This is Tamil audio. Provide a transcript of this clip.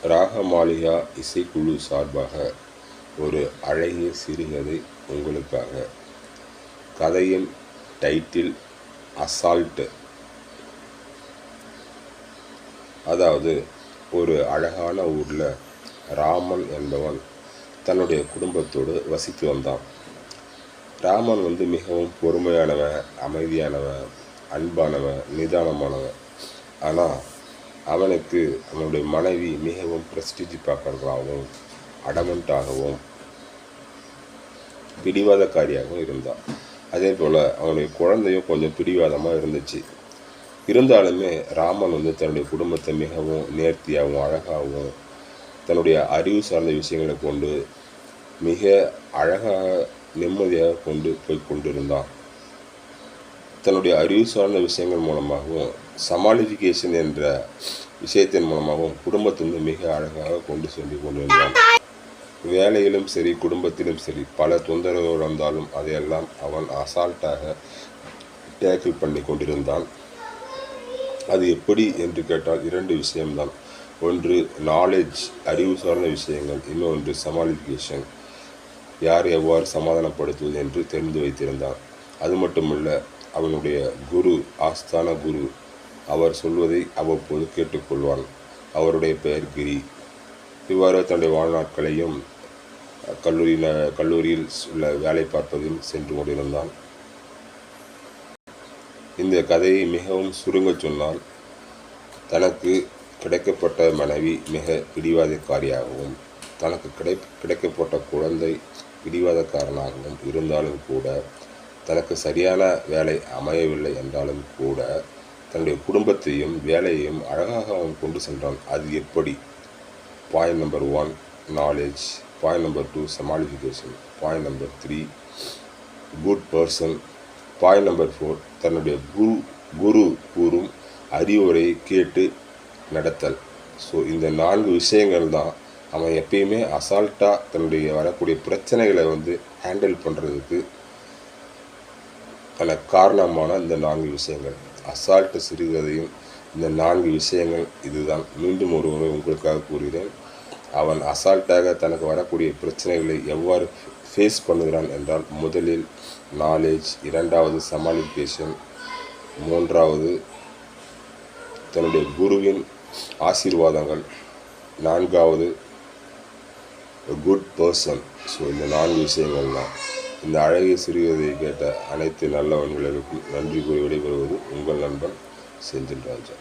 ராகமாளிகா இசைக்குழு சார்பாக ஒரு அழகிய சிறுகதை உங்களுக்காக. கதையின் டைட்டில் அசால்ட். அதாவது, ஒரு அழகான ஊரில் ராமன் என்பவன் தன்னுடைய குடும்பத்தோடு வசித்து வந்தான். ராமன் மிகவும் பொறுமையானவன், அமைதியானவன், அன்பானவன், நிதானமானவன். ஆனால் அவனுக்கு அவனுடைய மனைவி மிகவும் ப்ரெஸ்டீஜ் பார்க்கறதாகவும், அடமெண்ட்டாகவும், பிடிவாதக்காரியாகவும் இருந்தான். அதே போல் அவனுடைய குழந்தையும் கொஞ்சம் பிடிவாதமாக இருந்துச்சு. இருந்தாலுமே ராமன் தன்னுடைய குடும்பத்தை மிகவும் நேர்த்தியாகவும் அழகாகவும் தன்னுடைய அறிவு சார்ந்த விஷயங்களை கொண்டு மிக அழகாக நிம்மதியாக கொண்டு போய் கொண்டிருந்தான். தன்னுடைய அறிவு சார்ந்த விஷயங்கள் மூலமாகவும் சமாளிஃபிகேஷன் என்ற விஷயத்தின் மூலமாகவும் குடும்பத்தை மிக அழகாக கொண்டு சென்று கொண்டிருந்தான். வேலையிலும் சரி, குடும்பத்திலும் சரி, பல தொந்தரவுகள் வந்தாலும் அதையெல்லாம் அவன் அசால்ட்டாக டேக்கிள் பண்ணி கொண்டிருந்தான். அது எப்படி என்று கேட்டால் 2 விஷயம்தான். ஒன்று நாலேஜ், அறிவு சார்ந்த விஷயங்கள். இன்னொன்று சமாளிஃபிகேஷன், யார் எவ்வாறு சமாதானப்படுத்துவது என்று தெரிந்து வைத்திருந்தான். அது மட்டுமல்ல, அவனுடைய குரு, ஆஸ்தான குரு, அவர் சொல்வதை அவ்வப்போது கேட்டுக்கொள்வான். அவருடைய பெயர் கிரி. இவ்வாறு தன்னுடைய வாழ்நாட்களையும் கல்லூரியில் உள்ள வேலை பார்ப்பதில் சென்று கொண்டிருந்தான். இந்த கதையை மிகவும் சுருங்க சொன்னால், தனக்கு கிடைக்கப்பட்ட மனைவி மிக பிடிவாதக்காரியாகவும், தனக்கு கிடைக்கப்பட்ட குழந்தை பிடிவாதக்காரனாகவும் இருந்தாலும் கூட, தனக்கு சரியான வேலை அமையவில்லை என்றாலும் கூட, தன்னுடைய குடும்பத்தையும் வேலையையும் அழகாக அவன் கொண்டு சென்றான். அது எப்படி? Point number 1 knowledge, point number 2 சமாளிஃபிகேஷன், point number 3 good person, point number 4 தன்னுடைய குரு கூறும் அறிவுரையை கேட்டு நடத்தல். ஸோ இந்த 4 விஷயங்கள் தான் அவன் எப்பயுமே அசால்ட்டாக தன்னுடைய வரக்கூடிய பிரச்சனைகளை ஹேண்டில் பண்ணுறதுக்கு காரணமான இந்த 4 விஷயங்கள். அசால்ட்டு சிறுகதையும் இந்த 4 விஷயங்கள் இதுதான். மீண்டும் ஒருவரை உங்களுக்காக கூறுகிறேன். அவன் அசால்ட்டாக தனக்கு வரக்கூடிய பிரச்சனைகளை எவ்வாறு ஃபேஸ் பண்ணுகிறான் என்றால், முதலில் நாலேஜ், 2வது சமாளிஃபிகேஷன், 3வது தன்னுடைய குருவின் ஆசீர்வாதங்கள், 4வது குட் பர்சன். ஸோ இந்த 4 விஷயங்கள் தான். இந்த அழகிய சிறுகதையை கேட்ட அனைத்து நல்லவன்களுக்கும் நன்றி கூறி விடைபெறுவது உங்கள் நண்பன் செந்தில் ராஜா.